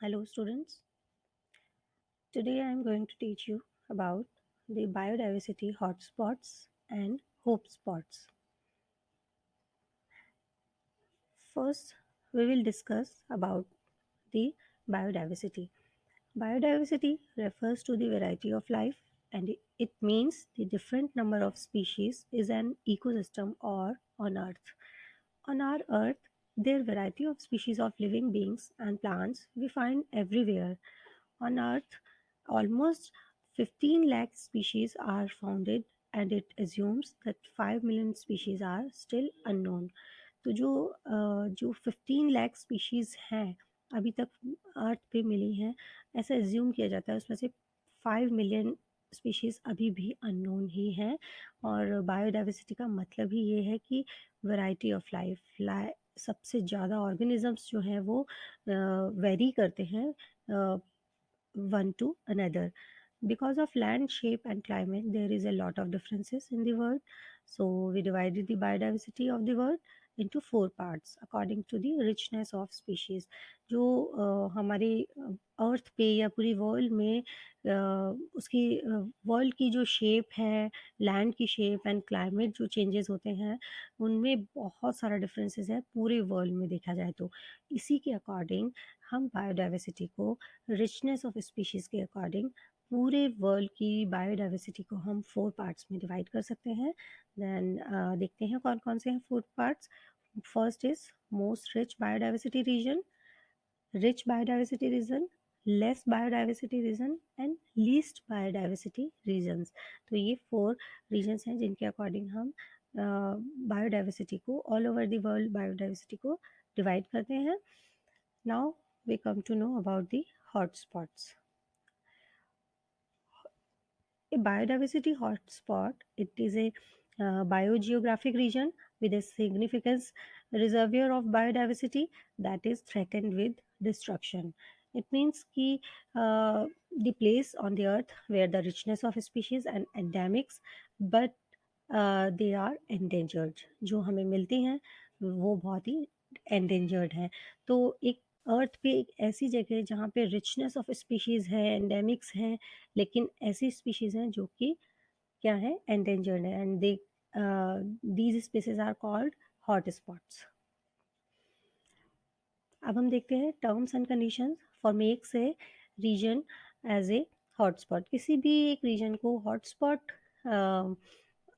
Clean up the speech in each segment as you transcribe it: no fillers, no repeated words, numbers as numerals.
Hello, students. Today I am going to teach you about the biodiversity hotspots and hope spots. First, we will discuss about the biodiversity. Biodiversity refers to the variety of life and it means the different number of species is an ecosystem or on earth. On our earth, there are variety of species of living beings and plants we find everywhere. On Earth, almost 15 lakh species are founded and it assumes that 5 million species are still unknown. तो जो 15 lakh species हैं अभी तक अर्थ पे मिली हैं, ऐसा assume किया जाता है उसमें से 5 मिलियन स्पीशीज अभी भी अननोन ही हैं। और बायोडाइवर्सिटी का मतलब ही ये है कि वैरायटी ऑफ लाइफ सबसे ज़्यादा ऑर्गेनिजम्स जो हैं वो वेरी करते हैं one to another. Because of land shape and climate, there is a lot of differences in the world. So we divided the biodiversity of the world into four parts according to the richness of species. जो हमारे अर्थ पे या पूरी world में उसकी world की जो shape है, लैंड की शेप एंड क्लाइमेट जो चेंजेस होते हैं, उनमें बहुत सारा डिफरेंसेस है पूरे वर्ल्ड में देखा जाए तो। इसी के अकॉर्डिंग हम बायोडाइवर्सिटी को रिचनेस ऑफ स्पीशीज़ के अकॉर्डिंग पूरे वर्ल्ड की बायोडाइवर्सिटी को हम 4 पार्ट्स में डिवाइड कर सकते हैं। देन देखते हैं कौन-कौन से हैं 4 parts. First is most rich biodiversity region, less biodiversity region and least biodiversity regions. तो ये 4 रीजन्स हैं जिनके अकॉर्डिंग हम बायोडाइवर्सिटी को all over the world biodiversity को डिवाइड करते हैं। Now we come to know about the hotspots. A biodiversity hotspot, it is a biogeographic region with a significant reservoir of biodiversity that is threatened with destruction. It means कि the place on the earth where the richness of species and endemics but they are endangered. जो हमें मिलती हैं वो बहुत ही endangered हैं। तो एक अर्थ पे एक ऐसी जगह है जहाँ पे रिचनेस ऑफ स्पीशीज़ है, एंडेमिक्स हैं, लेकिन ऐसी स्पीशीज़ हैं जो कि क्या है एंडेंजर्ड है and they these species are called hot spots. अब हम देखते हैं terms and conditions for makes a region as a hotspot. किसी भी एक रीजन को हॉटस्पॉट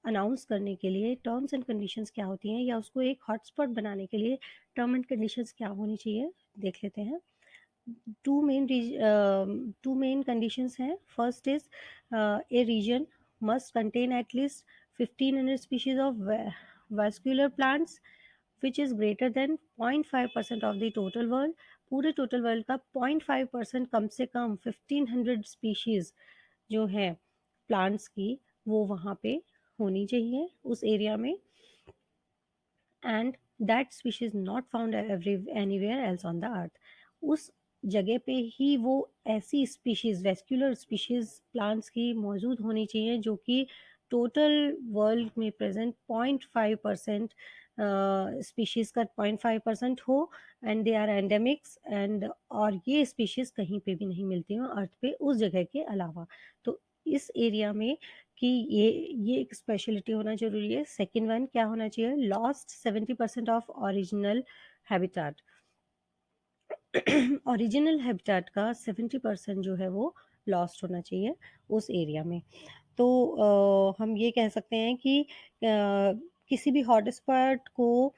अनाउंस करने के लिए टर्म्स एंड कंडीशंस क्या होती हैं या उसको एक हॉटस्पॉट बनाने के लिए टर्म एंड कंडीशंस क्या होनी चाहिए देख लेते हैं। टू मेन कंडीशंस हैं। First is a region must contain at least 1500 species of vascular plants which is greater than 0.5% of the total world। पूरे टोटल वर्ल्ड का 0.5% कम से कम 1500 स्पीशीज जो है प्लांट्स की वो वहाँ पे होनी चाहिए उस एरिया में। And that species not found anywhere else on the earth. उस जगह पे ही वो ऐसी स्पीशीज वेस्क्यूलर स्पीशीज प्लांट्स की मौजूद होनी चाहिए जो कि टोटल वर्ल्ड में प्रेजेंट 0.5% स्पीशीज का 0.5% हो एंड दे आर एंडेमिक्स एंड और ये स्पीशीज कहीं पे भी नहीं मिलती हो अर्थ पे उस जगह के अलावा। तो इस एरिया में कि ये एक स्पेशलिटी होना ज़रूरी है। सेकंड वन क्या होना चाहिए, lost 70% of original habitat. Original habitat का 70% जो है वो लॉस्ट होना चाहिए उस एरिया में। तो हम ये कह सकते हैं कि किसी भी हॉटस्पॉट को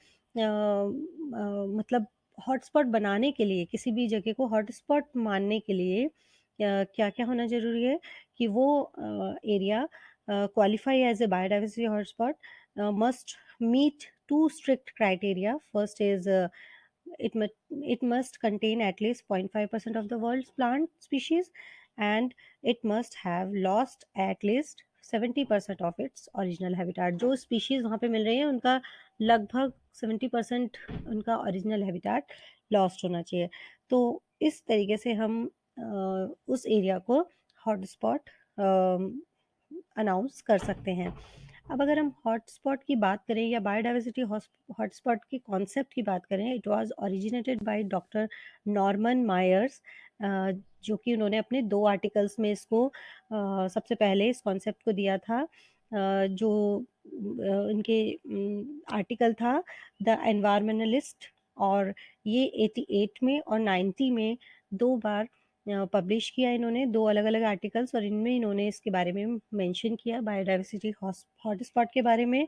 मतलब हॉटस्पॉट बनाने के लिए किसी भी जगह को हॉटस्पॉट मानने के लिए क्या क्या होना ज़रूरी है कि वो area qualify as a biodiversity hotspot must meet two strict criteria. First is it must it must contain at least 0.5% of the world's plant species and it must have lost at least 70% of its original habitat। जो species वहाँ पे मिल रही है उनका लगभग 70% उनका original habitat lost होना चाहिए। तो इस तरीके से हम उस एरिया को हॉटस्पॉट अनाउंस कर सकते हैं। अब अगर हम हॉटस्पॉट की बात करें या बायोडाइवर्सिटी हॉटस्पॉट के कॉन्सेप्ट की बात करें, it was originated by doctor Norman Myers जो कि उन्होंने अपने 2 आर्टिकल्स में इसको सबसे पहले इस कॉन्सेप्ट को दिया था। जो उनके आर्टिकल था द एनवायरनमेंटलिस्ट, और ये 88 में और 90 में 2 बार पब्लिश किया इन्होंने, 2 अलग-अलग आर्टिकल्स, और इनमें इन्होंने इसके बारे में मेंशन किया बायोडायवर्सिटी हॉटस्पॉट के बारे में।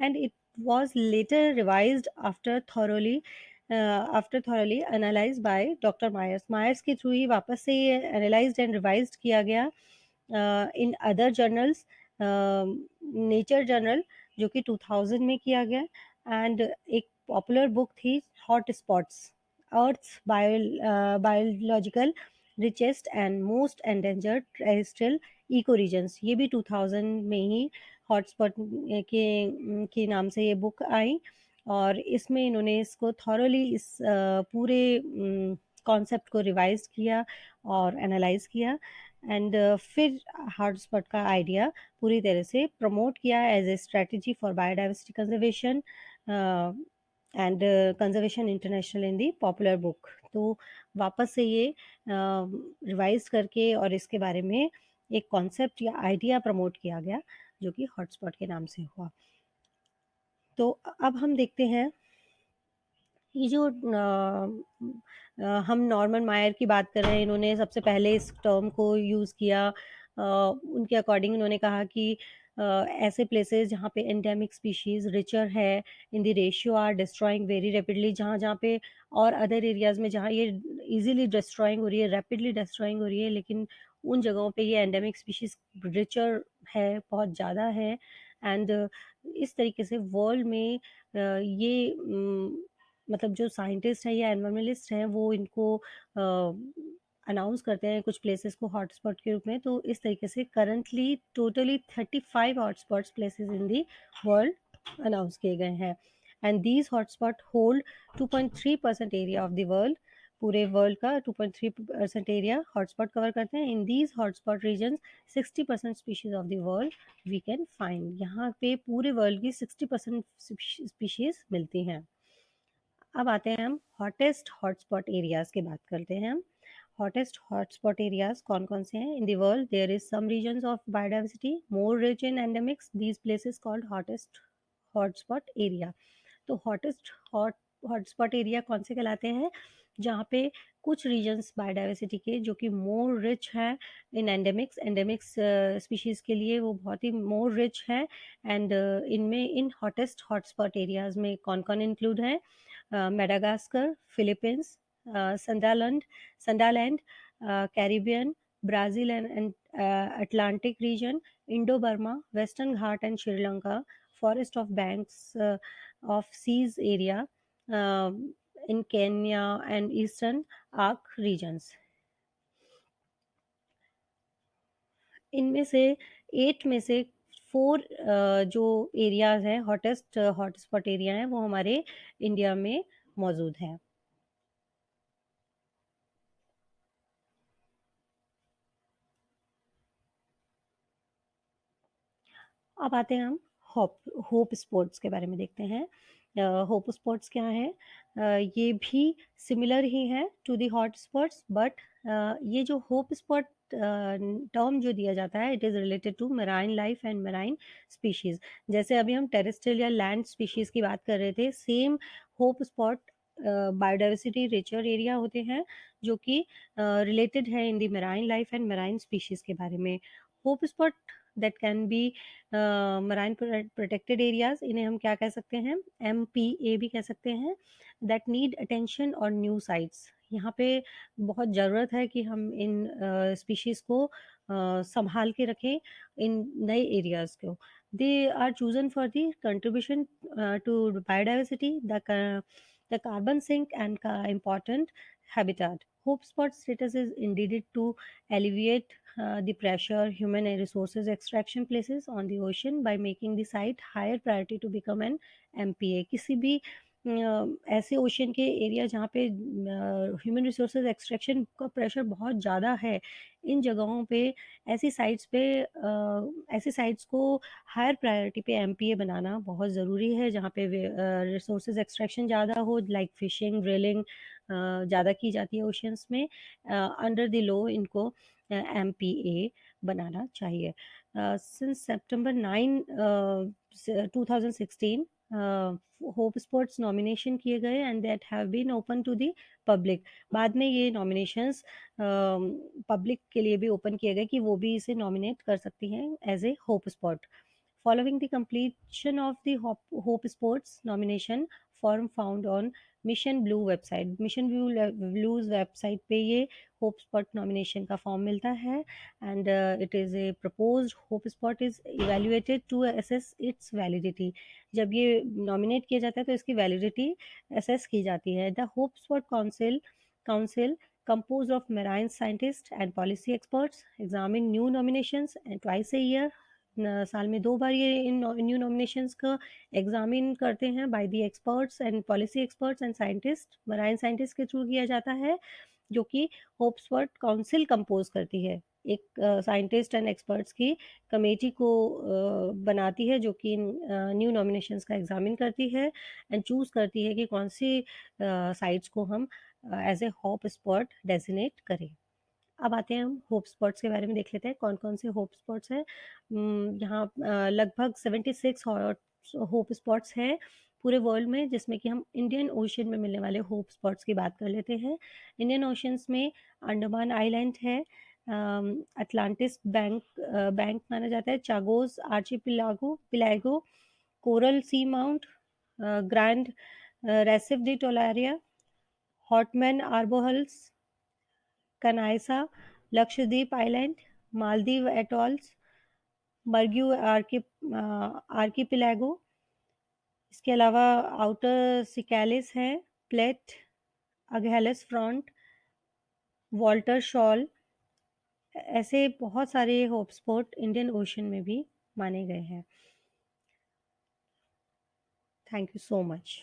And it was later revised after thoroughly analyzed by doctor Myers. Myers के थ्रू ही वापस से ये एनालाइज्ड एंड रिवाइज्ड किया गया in other journals, Nature journal, जो कि 2000 में किया गया। एंड एक पॉपुलर बुक थी hot spots, Earth biological richest and most endangered terrestrial eco regions, ये भी 2000 में ही हॉटस्पॉट के नाम से ये बुक आई। और इसमें इन्होंने इसको थॉरोली इस पूरे कॉन्सेप्ट को रिवाइज किया और एनालाइज किया, एंड फिर हॉटस्पॉट का आइडिया पूरी तरह से प्रमोट किया as a strategy for biodiversity conservation and Conservation International in the popular book. तो वापस से ये रिवाइज करके और इसके बारे में एक कॉन्सेप्ट या आइडिया प्रमोट किया गया, जो कि हॉटस्पॉट के नाम से हुआ। तो अब हम देखते हैं ये जो हम नॉर्मन मायर की बात कर रहे हैं, इन्होंने सबसे पहले इस टर्म को यूज़ किया। उनके अकॉर्डिंग उन्होंने कहा कि ऐसे प्लेसेस जहाँ पे एंडेमिक स्पीशीज़ रिचर है in the ratio are destroying very rapidly, जहाँ जहाँ पे और अदर एरियाज़ में जहाँ ये इजीली डिस्ट्रॉइंग हो रही है, रैपिडली डिस्ट्रॉइंग हो रही है, लेकिन उन जगहों पे ये एंडेमिक स्पीशीज़ रिचर है, बहुत ज़्यादा है। एंड इस तरीके से वर्ल्ड में ये मतलब जो साइंटिस्ट हैं या एनवायरनमेंटलिस्ट हैं वो इनको अनाउंस करते हैं कुछ प्लेसेस को हॉटस्पॉट के रूप में। तो इस तरीके से currently totally 35 hotspots places in the world announce किए गए हैं, and these hotspot hold 2.3% area of the world. पूरे वर्ल्ड का 2.3% एरिया हॉटस्पॉट कवर करते हैं। In these hotspot region 60% species of the world we can find, यहाँ पे पूरे वर्ल्ड की 60% स्पीशीज मिलती हैं। अब आते हैं हम हॉटेस्ट हॉटस्पॉट एरियाज की बात करते हैं हम। हॉटेस्ट हॉटस्पॉट एरियाज कौन कौन से हैं in the world? There is some regions of biodiversity more rich in endemics, these places called hottest hotspot area. तो हॉटेस्ट हॉटस्पॉट एरिया कौन से कहलाते हैं? जहाँ पे कुछ रीजन्स बायोडाइवर्सिटी के जो कि मोर रिच है इन एंडेमिक्स, एंडेमिक्स स्पीशीज के लिए वो बहुत ही मोर रिच है। एंड इनमें इन हॉटेस्ट हॉटस्पॉट एरियाज में कौन कौन इंक्लूड है? Madagascar, Philippines, Sundaland, Caribbean, Brazil and Atlantic region, Indo-Burma, Western Ghat and Sri Lanka, forest of banks of seas area in Kenya and Eastern Arc regions. इनमें से 8 में से 4 जो एरियाज हैं हॉटेस्ट हॉटस्पॉट एरिया हैं वो हमारे इंडिया में मौजूद हैं। अब आते हैं हम होप होप स्पोर्ट्स के बारे में देखते हैं। होप स्पोर्ट्स क्या है? ये भी सिमिलर ही है to the hot spots, but ये जो होप स्पॉट टर्म जो दिया जाता है it is related to marine life and marine species. जैसे अभी हम टेरेस्ट्रियल या लैंड स्पीशीज़ की बात कर रहे थे, same hope spot biodiversity richer area होते हैं जो कि रिलेटेड है in the marine life and marine species के बारे में। Hope spot that can be marine protected areas, इन्हें हम क्या कह सकते हैं? MPA भी कह सकते हैं, दैट नीड अटेंशन और न्यू साइट्स। यहाँ पे बहुत ज़रूरत है कि हम इन स्पीशीज़ को संभाल के रखें इन नए एरियाज़ को। They are chosen for the contribution to biodiversity, the carbon sink and का important habitat. Hope spot status is intended to alleviate the pressure human and resources extraction places on the ocean by making the site higher priority to become an MPA. किसी भी ऐसे ocean के area जहाँ पे human resources extraction का pressure बहुत ज़्यादा है, इन जगहों पे ऐसी साइट्स को हायर प्रायोरिटी पे MPA बनाना बहुत ज़रूरी है, जहाँ पे रिसोर्सेज एक्सट्रैक्शन ज़्यादा हो, लाइक फिशिंग, ड्रिलिंग, ज़्यादा की जाती है ओशंस में। अंडर द लॉ इनको एमपीए बनाना चाहिए। Since September 9 2016 hope sports nomination किए गए and that have been open to the public. बाद में ये नॉमिनेशंस पब्लिक के लिए भी ओपन किए गए कि वो भी इसे नॉमिनेट कर सकती हैं as a hope spot. Following the completion of the Hope Sports nomination, form found on Mission Blue website. Mission Blue's website पे ये Hope Spot nomination का फॉर्म मिलता है and it is a proposed Hope Spot is evaluated to assess its validity. जब ये nominate किया जाता है तो इसकी validity assess की जाती है. The Hope Spot Council composed of marine scientists and policy experts examine new nominations and twice a year साल में 2 बार ये इन न्यू नॉमिनेशंस का एग्जामिन करते हैं by the experts and policy experts and scientist marine scientist के through किया जाता है जो कि होप्सवर्थ काउंसिल कंपोज करती है एक साइंटिस्ट एंड एक्सपर्ट्स की कमेटी को बनाती है जो कि न्यू नॉमिनेशंस का एग्जामिन करती है एंड चूज करती है कि कौन सी साइट्स को हम as a hope spot designate करें। अब आते हैं हम होप स्पॉट्स के बारे में देख लेते हैं कौन-कौन से होप स्पॉट्स हैं। यहाँ लगभग 76 होप स्पॉट्स हैं पूरे वर्ल्ड में जिसमें कि हम इंडियन ओशन में मिलने वाले होप स्पॉट्स की बात कर लेते हैं। इंडियन ओशंस में अंडमान आइलैंड है, अटलांटिस बैंक माना जाता है, चागोस पिलागो, कोरल सी माउंट, ग्रैंड रेसिफ डी टोलारिया, हॉटमैन आर्बोहल्स, कनाइसा, लक्षद्वीप आइलैंड, मालदीव एटॉल्स, बर्ग्यू आर्किपिलागो, इसके अलावा आउटर सिकेलिस है, plate, Agulhas front, Walter Shoal, ऐसे बहुत सारे होप स्पॉट इंडियन ओशन में भी माने गए हैं। Thank you so much.